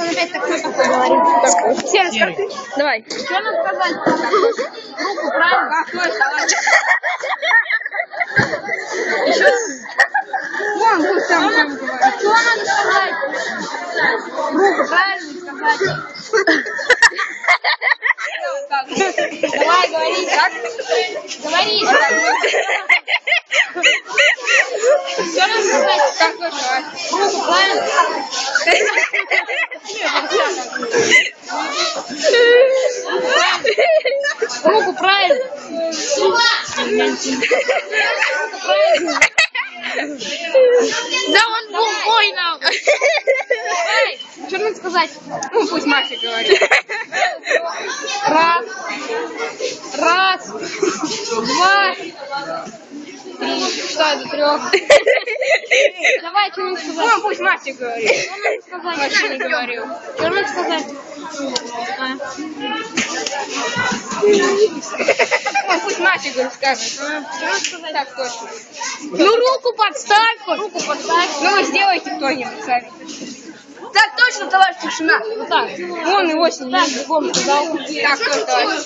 он опять такой говорит. Все расскажи. Давай. Что надо сказать? Руку правильно? Еще. Вон, тут сам говорит. Что надо сказать? Руку правильно сказать. Давай, говори. Как? Говори. Что надо сказать? Как сказать? Руку правильно? Руку правильно. Да он глухой нам. Давай. Что надо сказать? Ну, пусть Маша говорит. Раз. Два. Три. Что это, 3? Давай, что надо сказать? Ну, пусть Маша говорит. Что надо сказать? Маша не говорил. Что надо сказать? Ну, пусть Маша говорит, скажет. Что надо сказать? Так точно. Ну, руку подставь. Руку подставь. Ну, вы сделайте кто-нибудь сами. Так точно, товарищ Тишина. Вот так. Вон и 8 Так, другому сказал. Так точно, товарищ.